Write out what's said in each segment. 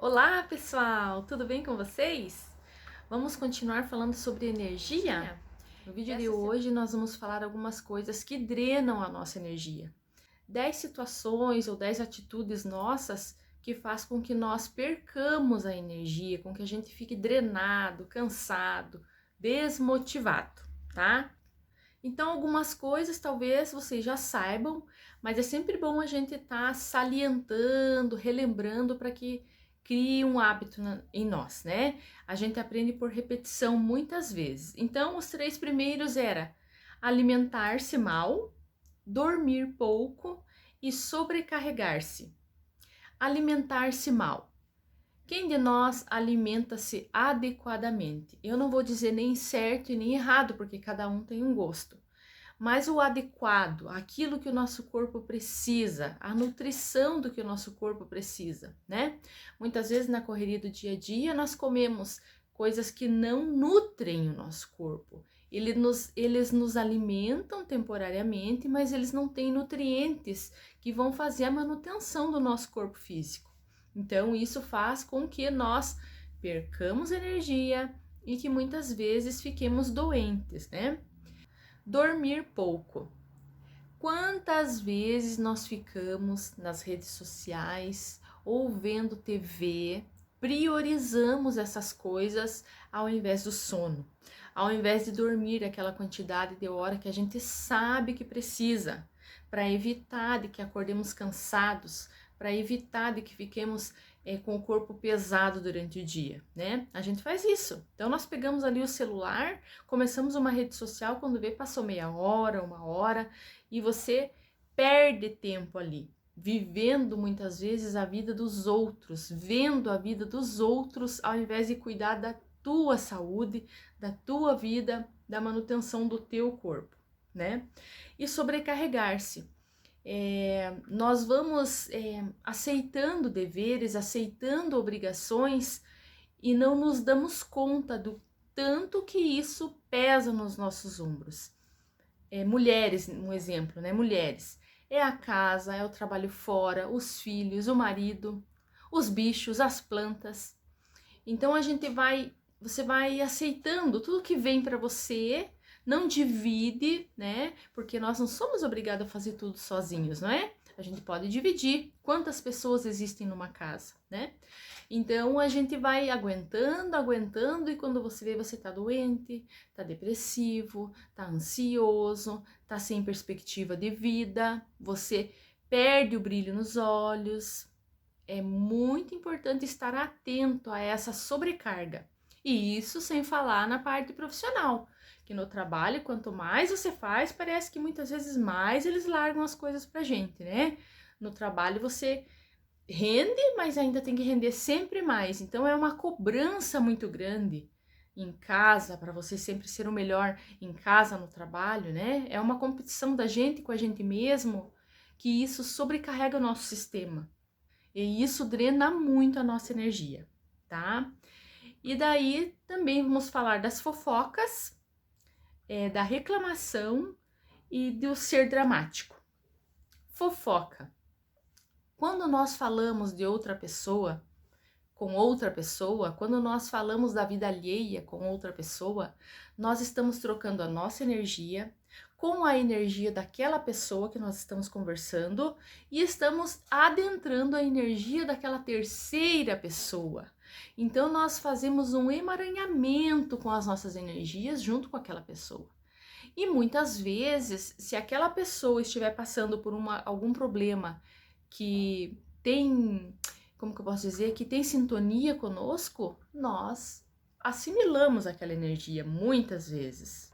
Olá, pessoal! Tudo bem com vocês? Vamos continuar falando sobre energia? No vídeo de hoje nós vamos falar algumas coisas que drenam a nossa energia. 10 situações ou 10 atitudes nossas que faz com que nós percamos a energia, com que a gente fique drenado, cansado, desmotivado, tá? Então, algumas coisas talvez vocês já saibam, mas é sempre bom a gente estar salientando, relembrando para que crie um hábito em nós, né? A gente aprende por repetição muitas vezes. Então, os três primeiros era alimentar-se mal, dormir pouco e sobrecarregar-se. Alimentar-se mal. Quem de nós alimenta-se adequadamente? Eu não vou dizer nem certo e nem errado, porque cada um tem um gosto. Mas o adequado, aquilo que o nosso corpo precisa, a nutrição do que o nosso corpo precisa, né? Muitas vezes na correria do dia a dia nós comemos coisas que não nutrem o nosso corpo. Eles nos alimentam temporariamente, mas eles não têm nutrientes que vão fazer a manutenção do nosso corpo físico. Então, isso faz com que nós percamos energia e que muitas vezes fiquemos doentes, né? Dormir pouco. Quantas vezes nós ficamos nas redes sociais ou vendo TV, priorizamos essas coisas ao invés do sono, ao invés de dormir aquela quantidade de hora que a gente sabe que precisa, para evitar de que acordemos cansados, para evitar de que fiquemos com o corpo pesado durante o dia, né? A gente faz isso. Então nós pegamos ali o celular, começamos uma rede social, quando vê passou meia hora, uma hora, e você perde tempo ali, vivendo muitas vezes a vida dos outros, vendo a vida dos outros, ao invés de cuidar da tua saúde, da tua vida, da manutenção do teu corpo, né? E sobrecarregar-se. Nós vamos aceitando deveres, aceitando obrigações e não nos damos conta do tanto que isso pesa nos nossos ombros. Mulheres, um exemplo, né? Mulheres. É a casa, é o trabalho fora, os filhos, o marido, os bichos, as plantas. Então você vai aceitando tudo que vem para você, não divide, né? Porque nós não somos obrigados a fazer tudo sozinhos, não é? A gente pode dividir quantas pessoas existem numa casa, né? Então a gente vai aguentando, aguentando, e quando você vê, você tá doente, tá depressivo, tá ansioso, tá sem perspectiva de vida, você perde o brilho nos olhos. É muito importante estar atento a essa sobrecarga. E isso sem falar na parte profissional, que no trabalho, quanto mais você faz, parece que muitas vezes mais eles largam as coisas pra gente, né? No trabalho você rende, mas ainda tem que render sempre mais. Então é uma cobrança muito grande em casa, para você sempre ser o melhor em casa, no trabalho, né? É uma competição da gente com a gente mesmo, que isso sobrecarrega o nosso sistema. E isso drena muito a nossa energia, tá? E daí também vamos falar das fofocas, da reclamação e do ser dramático. Fofoca. Quando nós falamos de outra pessoa, com outra pessoa, quando nós falamos da vida alheia com outra pessoa, nós estamos trocando a nossa energia com a energia daquela pessoa que nós estamos conversando e estamos adentrando a energia daquela terceira pessoa. Então nós fazemos um emaranhamento com as nossas energias junto com aquela pessoa. E muitas vezes, se aquela pessoa estiver passando por algum problema que tem, como que eu posso dizer, que tem sintonia conosco, nós assimilamos aquela energia muitas vezes.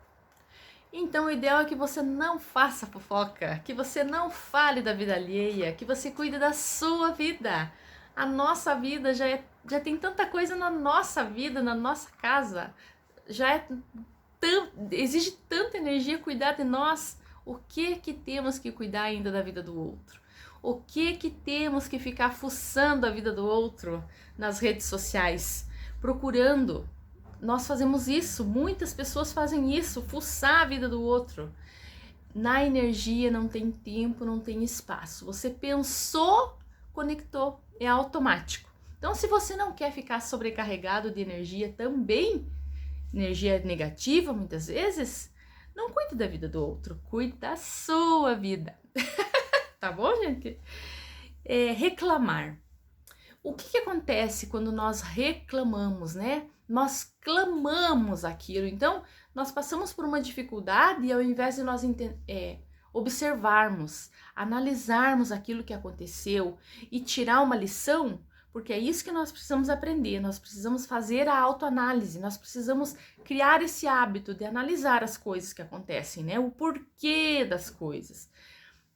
Então o ideal é que você não faça fofoca, que você não fale da vida alheia, que você cuide da sua vida. A nossa vida já tem tanta coisa na nossa vida, na nossa casa. Exige tanta energia cuidar de nós. O que temos que cuidar ainda da vida do outro? O que temos que ficar fuçando a vida do outro nas redes sociais, procurando? Nós fazemos isso, muitas pessoas fazem isso, fuçar a vida do outro. Na energia não tem tempo, não tem espaço. Você pensou, conectou, é automático. Então, se você não quer ficar sobrecarregado de energia também, energia negativa muitas vezes, não cuide da vida do outro, cuide da sua vida. Tá bom, gente? Reclamar. O que acontece quando nós reclamamos, né? Nós clamamos aquilo. Então, nós passamos por uma dificuldade e ao invés de nós observarmos, analisarmos aquilo que aconteceu e tirar uma lição, porque é isso que nós precisamos aprender, nós precisamos fazer a autoanálise, nós precisamos criar esse hábito de analisar as coisas que acontecem, né? O porquê das coisas.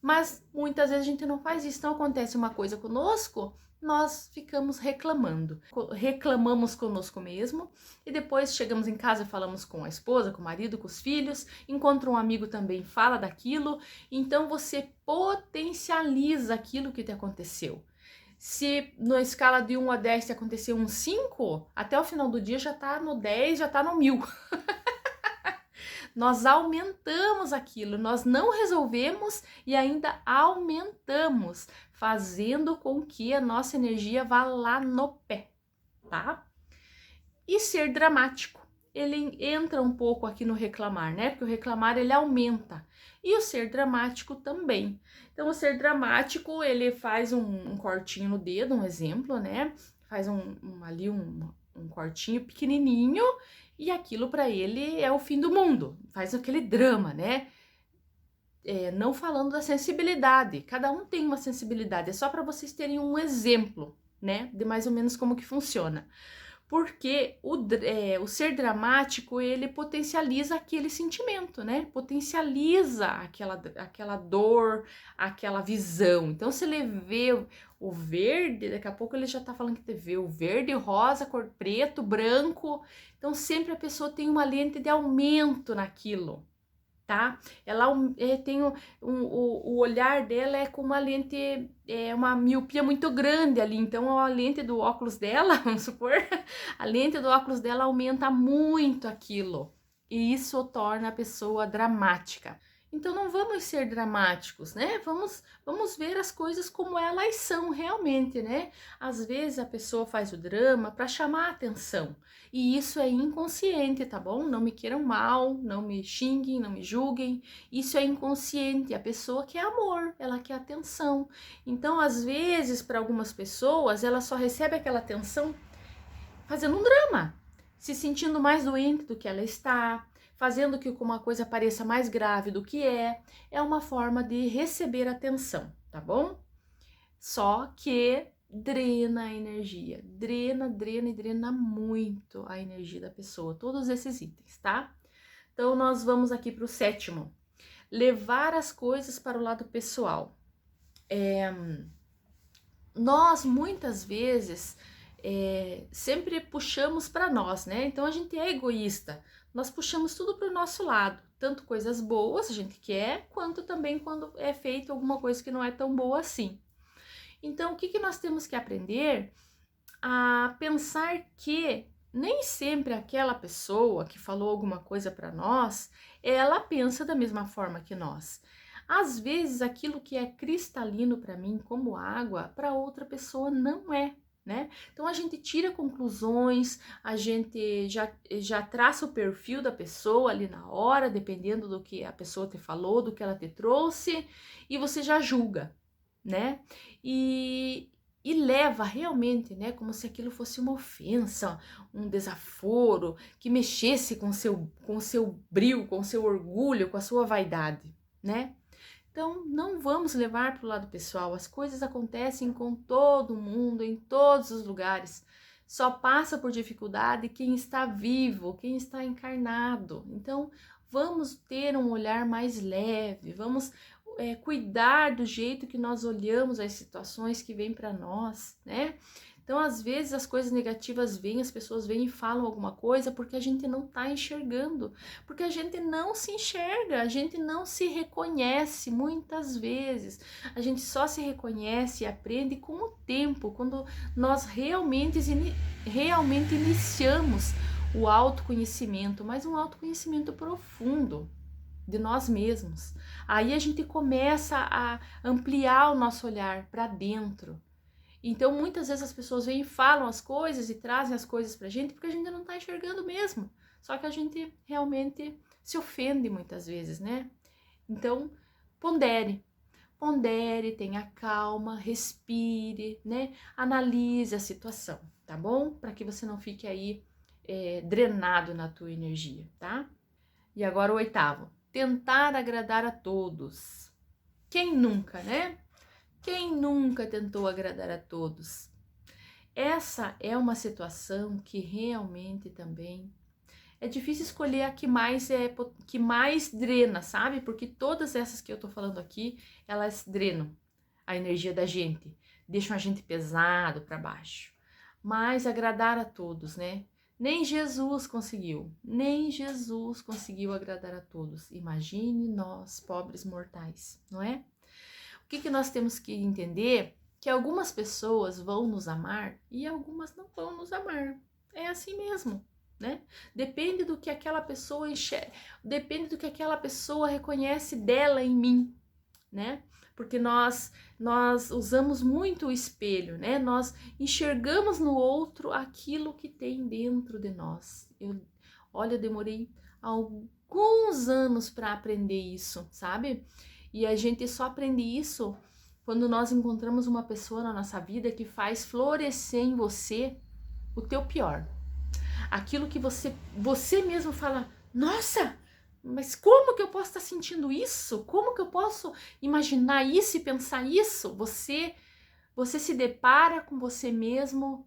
Mas muitas vezes a gente não faz isso, então acontece uma coisa conosco, nós ficamos reclamamos conosco mesmo e depois chegamos em casa e falamos com a esposa, com o marido, com os filhos, encontra um amigo também, fala daquilo, então você potencializa aquilo que te aconteceu. Se na escala de 1 a 10 te aconteceu um 5, até o final do dia já tá no 10, já tá no 1000. Nós aumentamos aquilo, nós não resolvemos e ainda aumentamos, fazendo com que a nossa energia vá lá no pé, tá? E ser dramático, ele entra um pouco aqui no reclamar, né? Porque o reclamar ele aumenta e o ser dramático também. Então, o ser dramático ele faz um cortinho no dedo, um exemplo, né? Faz um cortinho pequenininho. E aquilo para ele é o fim do mundo, faz aquele drama, né? Não falando da sensibilidade, cada um tem uma sensibilidade, é só para vocês terem um exemplo, né? De mais ou menos como que funciona. Porque o ser dramático, ele potencializa aquele sentimento, né? Potencializa aquela dor, aquela visão. Então, se ele vê o verde, daqui a pouco ele já tá falando que vê o verde, rosa, cor preto, branco. Então, sempre a pessoa tem uma lente de aumento naquilo, tá? Ela tem o olhar dela é com uma lente, uma miopia muito grande ali, então a lente do óculos dela, vamos supor, a lente do óculos dela aumenta muito aquilo, e isso torna a pessoa dramática. Então não vamos ser dramáticos, né? Vamos ver as coisas como elas são realmente, né? Às vezes a pessoa faz o drama para chamar a atenção. E isso é inconsciente, tá bom? Não me queiram mal, não me xinguem, não me julguem. Isso é inconsciente. A pessoa quer amor, ela quer atenção. Então, às vezes, para algumas pessoas, ela só recebe aquela atenção fazendo um drama, se sentindo mais doente do que ela está, fazendo que uma coisa pareça mais grave do que é uma forma de receber atenção, tá bom? Só que drena a energia, drena e drena muito a energia da pessoa, todos esses itens, tá? Então, nós vamos aqui para o 7º, levar as coisas para o lado pessoal. Nós, muitas vezes, sempre puxamos para nós, né? Então, a gente é egoísta, nós puxamos tudo para o nosso lado, tanto coisas boas a gente quer, quanto também quando é feito alguma coisa que não é tão boa assim. Então, o que nós temos que aprender? A pensar que nem sempre aquela pessoa que falou alguma coisa para nós, ela pensa da mesma forma que nós. Às vezes, aquilo que é cristalino para mim, como água, para outra pessoa não é, né? Então, a gente tira conclusões, a gente já traça o perfil da pessoa ali na hora, dependendo do que a pessoa te falou, do que ela te trouxe, e você já julga, né? E leva realmente, né, como se aquilo fosse uma ofensa, um desaforo, que mexesse com o seu brio, com o seu orgulho, com a sua vaidade, né? Então, não vamos levar para o lado pessoal, as coisas acontecem com todo mundo, em todos os lugares. Só passa por dificuldade quem está vivo, quem está encarnado. Então, vamos ter um olhar mais leve, vamos cuidar do jeito que nós olhamos as situações que vêm para nós, né? Então, às vezes, as coisas negativas vêm, as pessoas vêm e falam alguma coisa porque a gente não está enxergando, porque a gente não se enxerga, a gente não se reconhece muitas vezes. A gente só se reconhece e aprende com o tempo, quando nós realmente iniciamos o autoconhecimento, mas um autoconhecimento profundo de nós mesmos. Aí a gente começa a ampliar o nosso olhar para dentro Então, muitas vezes as pessoas vêm e falam as coisas e trazem as coisas pra gente porque a gente não tá enxergando mesmo. Só que a gente realmente se ofende muitas vezes, né? Então, pondere. Pondere, tenha calma, respire, né? Analise a situação, tá bom? Para que você não fique aí drenado na tua energia, tá? E agora o 8º, tentar agradar a todos. Quem nunca, né? Quem nunca tentou agradar a todos? Essa é uma situação que realmente também é difícil escolher a que mais drena, sabe? Porque todas essas que eu tô falando aqui, elas drenam a energia da gente, deixam a gente pesado para baixo. Mas agradar a todos, né? Nem Jesus conseguiu agradar a todos. Imagine nós, pobres mortais, não é? O que nós temos que entender? Que algumas pessoas vão nos amar e algumas não vão nos amar. É assim mesmo, né? Depende do que aquela pessoa enxerga, depende do que aquela pessoa reconhece dela em mim, né? Porque nós usamos muito o espelho, né? Nós enxergamos no outro aquilo que tem dentro de nós. Eu demorei alguns anos para aprender isso, sabe? E a gente só aprende isso quando nós encontramos uma pessoa na nossa vida que faz florescer em você o teu pior. Aquilo que você mesmo fala, nossa, mas como que eu posso estar sentindo isso? Como que eu posso imaginar isso e pensar isso? Você se depara com você mesmo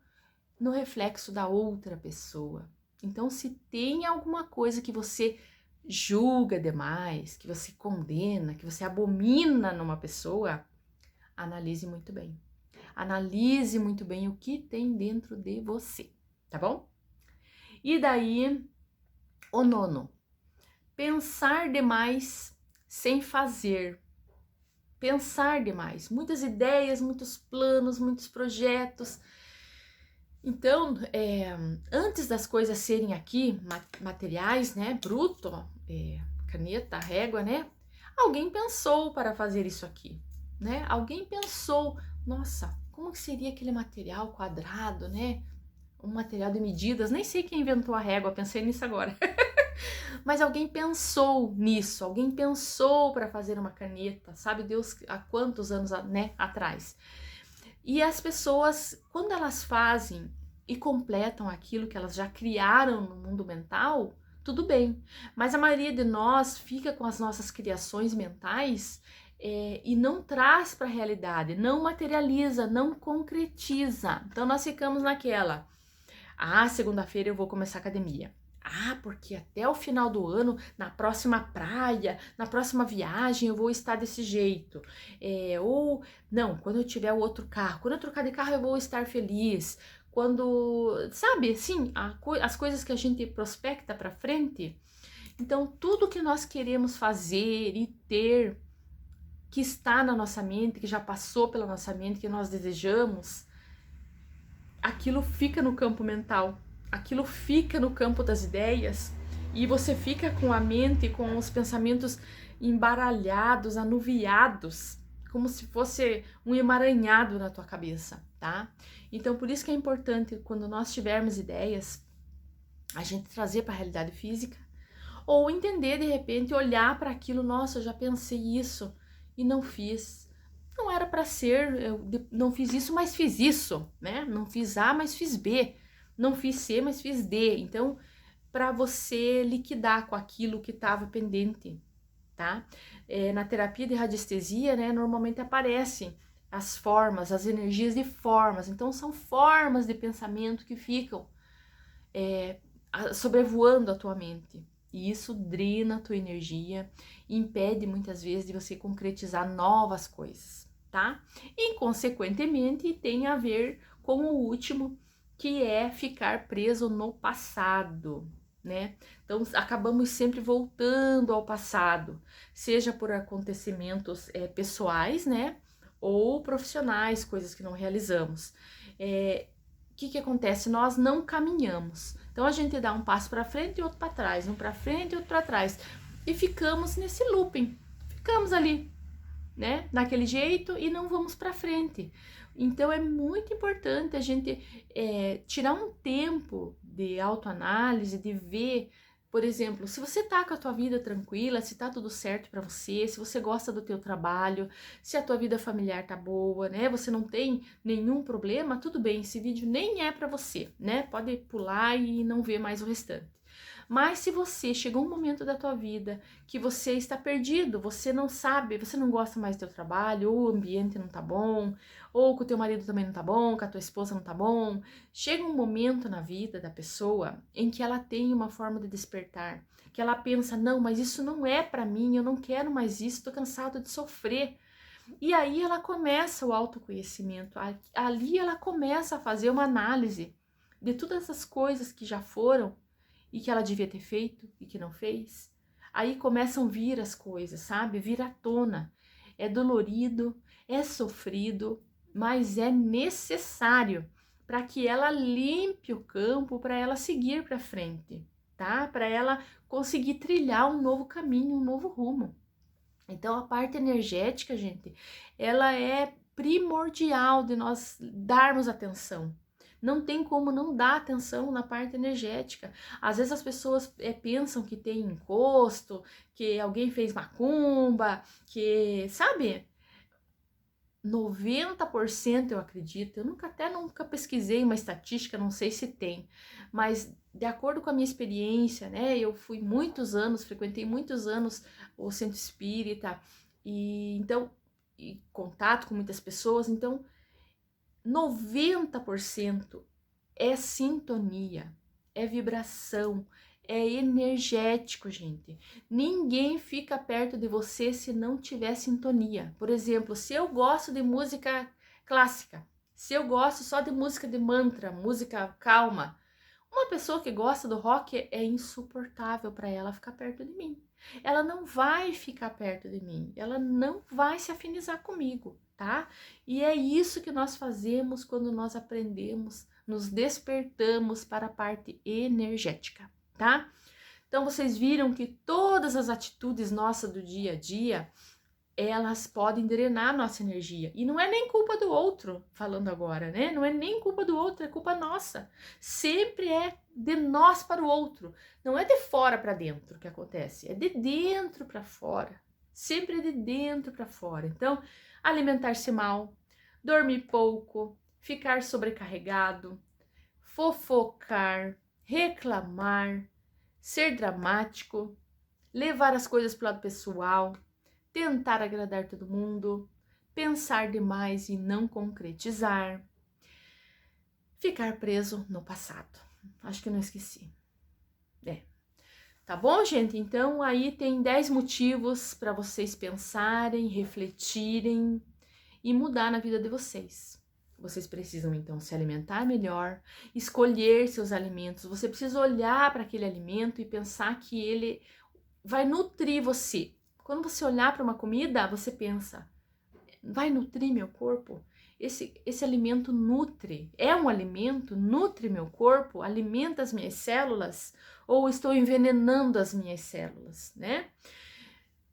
no reflexo da outra pessoa. Então, se tem alguma coisa que você julga demais, que você condena, que você abomina numa pessoa, analise muito bem. Analise muito bem o que tem dentro de você, tá bom? E daí, o 9, pensar demais sem fazer. Pensar demais, muitas ideias, muitos planos, muitos projetos. Então, antes das coisas serem aqui materiais, né, bruto, caneta, régua, né, alguém pensou para fazer isso aqui, né, alguém pensou, nossa, como que seria aquele material quadrado, né, um material de medidas, nem sei quem inventou a régua, pensei nisso agora, mas alguém pensou nisso, alguém pensou para fazer uma caneta, sabe Deus há quantos anos, né, atrás. E as pessoas, quando elas fazem e completam aquilo que elas já criaram no mundo mental, tudo bem. Mas a maioria de nós fica com as nossas criações mentais e não traz para a realidade, não materializa, não concretiza. Então nós ficamos naquela, segunda-feira eu vou começar a academia. Porque até o final do ano, na próxima praia, na próxima viagem, eu vou estar desse jeito. Ou, não, quando eu tiver o outro carro, quando eu trocar de carro, eu vou estar feliz. Quando, sabe, assim, as coisas que a gente prospecta para frente. Então, tudo que nós queremos fazer e ter, que está na nossa mente, que já passou pela nossa mente, que nós desejamos, aquilo fica no campo mental. Aquilo fica no campo das ideias e você fica com a mente, com os pensamentos embaralhados, anuviados, como se fosse um emaranhado na tua cabeça, tá? Então, por isso que é importante, quando nós tivermos ideias, a gente trazer para a realidade física ou entender, de repente, olhar para aquilo, nossa, eu já pensei isso e não fiz. Não era para ser, eu não fiz isso, mas fiz isso, né? Não fiz A, mas fiz B. Não fiz C, mas fiz D. Então, para você liquidar com aquilo que estava pendente, tá? Na terapia de radiestesia, né, normalmente aparecem as formas, as energias de formas. Então, são formas de pensamento que ficam sobrevoando a tua mente. E isso drena a tua energia e impede muitas vezes de você concretizar novas coisas, tá? E, consequentemente, tem a ver com o último, que é ficar preso no passado, né? Então, acabamos sempre voltando ao passado, seja por acontecimentos pessoais, né? Ou profissionais, coisas que não realizamos. O que acontece? Nós não caminhamos. Então, a gente dá um passo para frente e outro para trás, um para frente e outro para trás. E ficamos nesse looping. Ficamos ali, né? Naquele jeito e não vamos para frente. Então é muito importante a gente tirar um tempo de autoanálise, de ver, por exemplo, se você tá com a tua vida tranquila, se tá tudo certo para você, se você gosta do teu trabalho, se a tua vida familiar tá boa, né? Você não tem nenhum problema, tudo bem, esse vídeo nem é para você, né? Pode pular e não ver mais o restante. Mas se você chegou um momento da tua vida que você está perdido, você não sabe, você não gosta mais do teu trabalho, ou o ambiente não tá bom, ou com o teu marido também não tá bom, com a tua esposa não tá bom, chega um momento na vida da pessoa em que ela tem uma forma de despertar, que ela pensa, não, mas isso não é para mim, eu não quero mais isso, tô cansado de sofrer. E aí ela começa o autoconhecimento, ali ela começa a fazer uma análise de todas as coisas que já foram e que ela devia ter feito e que não fez. Aí começam a vir as coisas, sabe? Vir à tona. É dolorido, é sofrido, mas é necessário para que ela limpe o campo, para ela seguir para frente, tá? Para ela conseguir trilhar um novo caminho, um novo rumo. Então a parte energética, gente, ela é primordial de nós darmos atenção. Não tem como não dar atenção na parte energética. Às vezes as pessoas pensam que tem encosto, que alguém fez macumba, que, sabe? 90% eu acredito, eu nunca pesquisei uma estatística, não sei se tem, mas de acordo com a minha experiência, né, eu fui muitos anos, frequentei muitos anos o centro espírita, e então, e contato com muitas pessoas, então 90% é sintonia, é vibração, é energético, gente. Ninguém fica perto de você se não tiver sintonia. Por exemplo, se eu gosto de música clássica, se eu gosto só de música de mantra, música calma, uma pessoa que gosta do rock é insuportável para ela ficar perto de mim. Ela não vai ficar perto de mim, ela não vai se afinizar comigo, tá? E é isso que nós fazemos quando nós aprendemos, nos despertamos para a parte energética, tá? Então vocês viram que todas as atitudes nossas do dia a dia, elas podem drenar nossa energia. E não é nem culpa do outro, falando agora, né? Não é nem culpa do outro, é culpa nossa. Sempre é de nós para o outro. Não é de fora para dentro que acontece, é de dentro para fora. Sempre é de dentro para fora. Então, alimentar-se mal, dormir pouco, ficar sobrecarregado, fofocar, reclamar, ser dramático, levar as coisas para o lado pessoal, tentar agradar todo mundo, pensar demais e não concretizar, ficar preso no passado. Acho que não esqueci. Tá bom, gente? Então aí tem 10 motivos para vocês pensarem, refletirem e mudar na vida de vocês. Vocês precisam então se alimentar melhor, escolher seus alimentos. Você precisa olhar para aquele alimento e pensar que ele vai nutrir você. Quando você olhar para uma comida, você pensa, vai nutrir meu corpo? Esse alimento nutre, é um alimento, nutre meu corpo, alimenta as minhas células, ou estou envenenando as minhas células, né?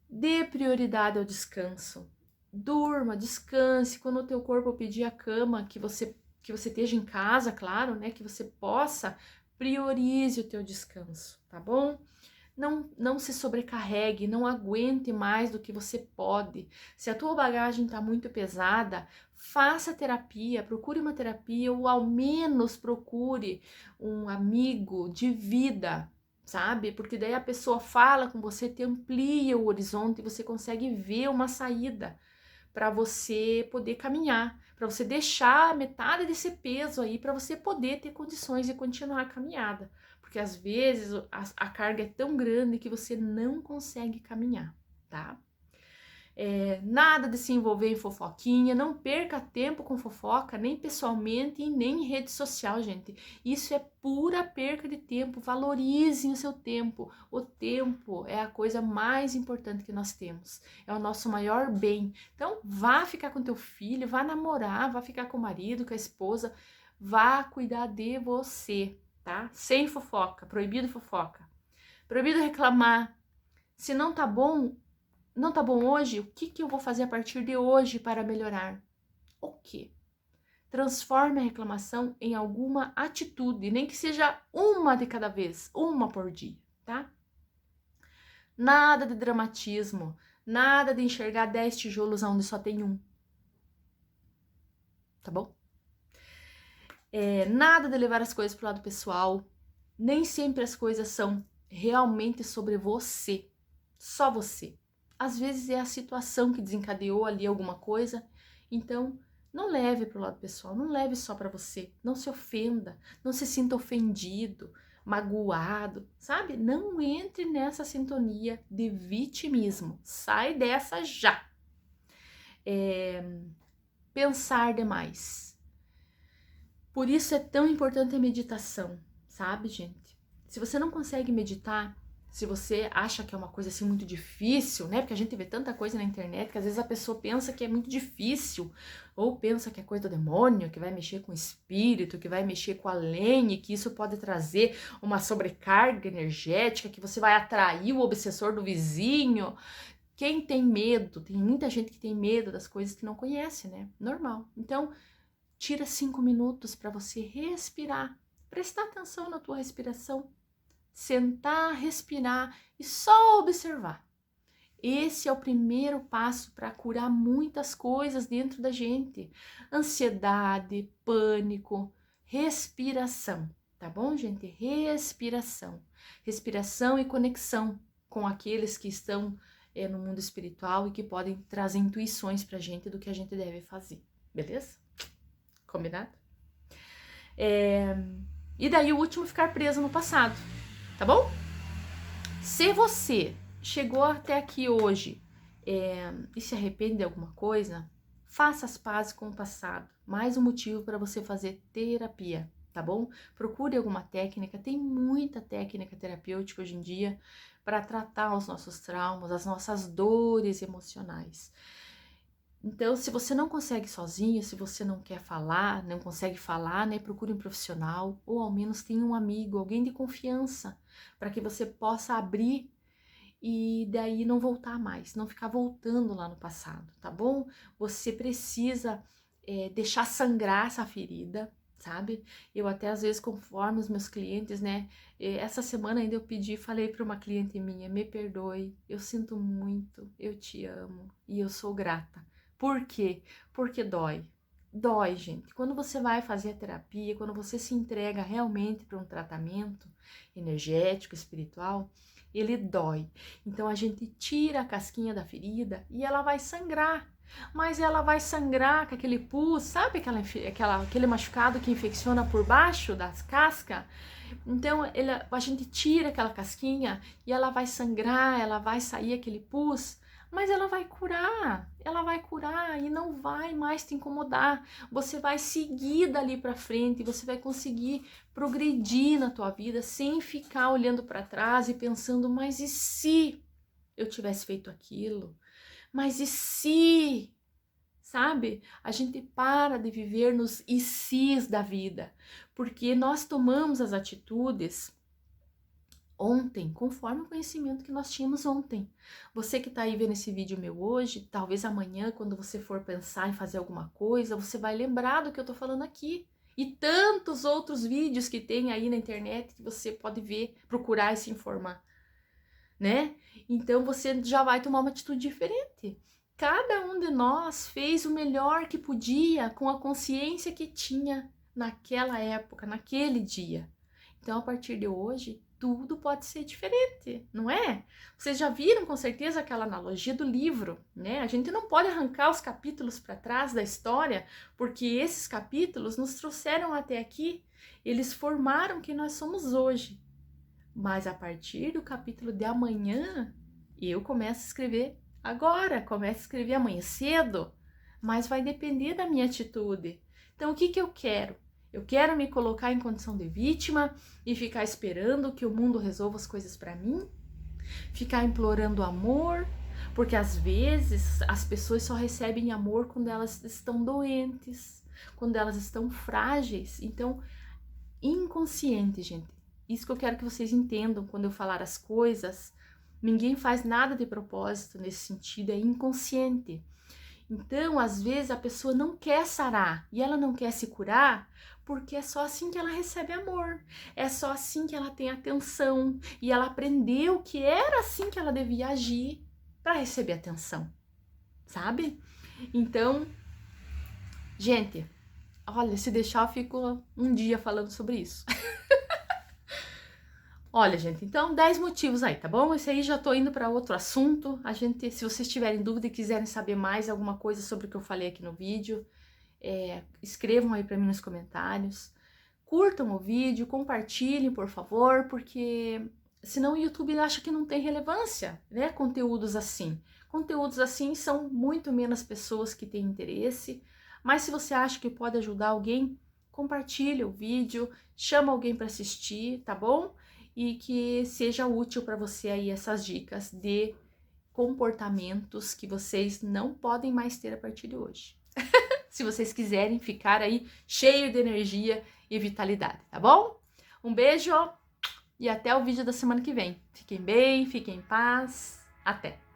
Dê prioridade ao descanso. Durma, descanse. Quando o teu corpo pedir a cama, que você esteja em casa, claro, né? Que você possa, priorize o teu descanso, tá bom? Não se sobrecarregue, não aguente mais do que você pode. Se a tua bagagem está muito pesada, faça terapia, procure uma terapia ou ao menos procure um amigo de vida, sabe? Porque daí a pessoa fala com você, te amplia o horizonte e você consegue ver uma saída para você poder caminhar, para você deixar metade desse peso aí, para você poder ter condições de continuar a caminhada. Porque às vezes a carga é tão grande que você não consegue caminhar, tá? Nada de se envolver em fofoquinha, não perca tempo com fofoca, nem pessoalmente e nem em rede social, gente. Isso é pura perca de tempo, valorizem o seu tempo. O tempo é a coisa mais importante que nós temos, é o nosso maior bem. Então, vá ficar com teu filho, vá namorar, vá ficar com o marido, com a esposa, vá cuidar de você, tá? Sem fofoca, proibido fofoca. Proibido reclamar. Se não tá bom, não tá bom hoje, o que eu vou fazer a partir de hoje para melhorar? O quê? transforme a reclamação em alguma atitude, nem que seja uma de cada vez, uma por dia, tá? Nada de dramatismo, nada de enxergar 10 tijolos onde só tem um. Tá bom? Nada de levar as coisas pro lado pessoal. Nem sempre as coisas são realmente sobre você. Só você. Às vezes é a situação que desencadeou ali alguma coisa. Então, não leve pro lado pessoal. Não leve só para você. Não se ofenda. Não se sinta ofendido, magoado, sabe? Não entre nessa sintonia de vitimismo. Sai dessa já. Pensar demais. Por isso é tão importante a meditação, sabe, gente? Se você não consegue meditar, se você acha que é uma coisa assim muito difícil, né? Porque a gente vê tanta coisa na internet que às vezes a pessoa pensa que é muito difícil, ou pensa que é coisa do demônio, que vai mexer com o espírito, que vai mexer com a lenha, que isso pode trazer uma sobrecarga energética, que você vai atrair o obsessor do vizinho. Quem tem medo, tem muita gente que tem medo das coisas que não conhece, né? Normal. Então, tira 5 minutos para você respirar, prestar atenção na tua respiração, sentar, respirar e só observar. Esse é o primeiro passo para curar muitas coisas dentro da gente. Ansiedade, pânico, respiração, tá bom, gente? Respiração. Respiração e conexão com aqueles que estão no mundo espiritual e que podem trazer intuições pra gente do que a gente deve fazer, beleza? Combinado? E daí o último, ficar preso no passado, tá bom? Se você chegou até aqui hoje e se arrepende de alguma coisa, faça as pazes com o passado. Mais um motivo para você fazer terapia, tá bom? Procure alguma técnica, tem muita técnica terapêutica hoje em dia para tratar os nossos traumas, as nossas dores emocionais. Então, se você não consegue sozinho, se você não quer falar, não consegue falar, né, procure um profissional ou ao menos tenha um amigo, alguém de confiança, para que você possa abrir e daí não voltar mais, não ficar voltando lá no passado, tá bom? Você precisa deixar sangrar essa ferida, sabe? Eu até às vezes conformo os meus clientes, né? Essa semana ainda eu falei para uma cliente minha, me perdoe, eu sinto muito, eu te amo e eu sou grata. Por quê? Porque dói. Dói, gente. Quando você vai fazer a terapia, quando você se entrega realmente para um tratamento energético, espiritual, ele dói. Então a gente tira a casquinha da ferida e ela vai sangrar. Mas ela vai sangrar com aquele pus, sabe aquele machucado que infecciona por baixo das cascas? Então a gente tira aquela casquinha e ela vai sangrar, ela vai sair aquele pus, mas ela vai curar e não vai mais te incomodar. Você vai seguir dali para frente, você vai conseguir progredir na tua vida sem ficar olhando para trás e pensando, mas e se eu tivesse feito aquilo? Mas e se? Sabe? A gente para de viver nos e se's da vida, porque nós tomamos as atitudes ontem, conforme o conhecimento que nós tínhamos ontem. Você que tá aí vendo esse vídeo meu hoje, talvez amanhã, quando você for pensar em fazer alguma coisa, você vai lembrar do que eu tô falando aqui. E tantos outros vídeos que tem aí na internet que você pode ver, procurar e se informar, né? Então você já vai tomar uma atitude diferente. Cada um de nós fez o melhor que podia com a consciência que tinha naquela época, naquele dia. Então, a partir de hoje, tudo pode ser diferente, não é? Vocês já viram com certeza aquela analogia do livro, né? A gente não pode arrancar os capítulos para trás da história, porque esses capítulos nos trouxeram até aqui, eles formaram quem nós somos hoje. Mas a partir do capítulo de amanhã, eu começo a escrever agora, começo a escrever amanhã cedo, mas vai depender da minha atitude. Então, o que eu quero? Eu quero me colocar em condição de vítima e ficar esperando que o mundo resolva as coisas para mim? Ficar implorando amor? Porque às vezes as pessoas só recebem amor quando elas estão doentes, quando elas estão frágeis. Então, inconsciente, gente. Isso que eu quero que vocês entendam quando eu falar as coisas. Ninguém faz nada de propósito nesse sentido, é inconsciente. Então, às vezes, a pessoa não quer sarar e ela não quer se curar porque é só assim que ela recebe amor, é só assim que ela tem atenção e ela aprendeu que era assim que ela devia agir para receber atenção, sabe? Então, gente, olha, se deixar eu fico um dia falando sobre isso. Olha, gente, então 10 motivos aí, tá bom? Esse aí já tô indo para outro assunto. Se vocês tiverem dúvida e quiserem saber mais alguma coisa sobre o que eu falei aqui no vídeo, escrevam aí para mim nos comentários. Curtam o vídeo, compartilhem, por favor, porque senão o YouTube acha que não tem relevância, né? Conteúdos assim. Conteúdos assim são muito menos pessoas que têm interesse, mas se você acha que pode ajudar alguém, compartilhe o vídeo, chama alguém para assistir, tá bom? E que seja útil para você aí essas dicas de comportamentos que vocês não podem mais ter a partir de hoje. Se vocês quiserem ficar aí cheio de energia e vitalidade, tá bom? Um beijo e até o vídeo da semana que vem. Fiquem bem, fiquem em paz. Até!